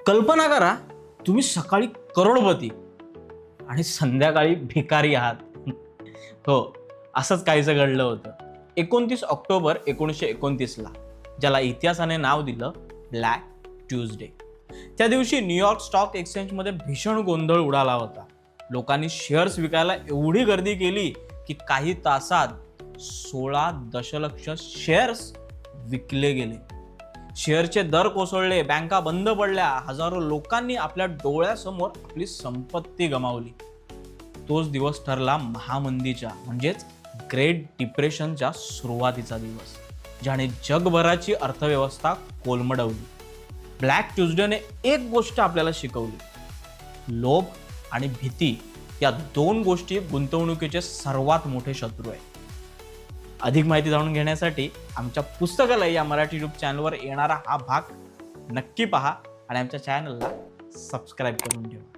कल्पना करा, तुम्ही सकाळी करोडपती आणि संध्याकाळी भिकारी आहात. हो, असंच काहीसं घडलं होतं 29 ऑक्टोबर 1929ला, ज्याला इतिहासाने नाव दिलं ब्लॅक ट्यूजडे. त्या दिवशी न्यूयॉर्क स्टॉक एक्सचेंजमध्ये भीषण गोंधळ उडाला होता. लोकांनी शेअर्स विकायला एवढी गर्दी केली की काही तासात 16 दशलक्ष शेअर्स विकले गेले. शेअरचे दर कोसळले, बँका बंद पडल्या, हजारो लोकांनी आपल्या डोळ्यासमोर आपली संपत्ती गमावली. तोच दिवस ठरला महामंदीच्या म्हणजेच ग्रेट डिप्रेशनच्या सुरुवातीचा दिवस, ज्याने जगभराची अर्थव्यवस्था कोलमडवली. ब्लॅक ट्यूजडेने एक गोष्ट आपल्याला शिकवली: लोभ आणि भीती या दोन गोष्टी गुंतवणुकीचे सर्वात मोठे शत्रू आहेत. अधिक माहिती जाणून घेण्यासाठी आमच्या पुस्तकालय या मराठी यूट्यूब चॅनलवर येणारा हा भाग नक्की पहा आणि आमच्या चॅनलला सबस्क्राईब करून ठेवा.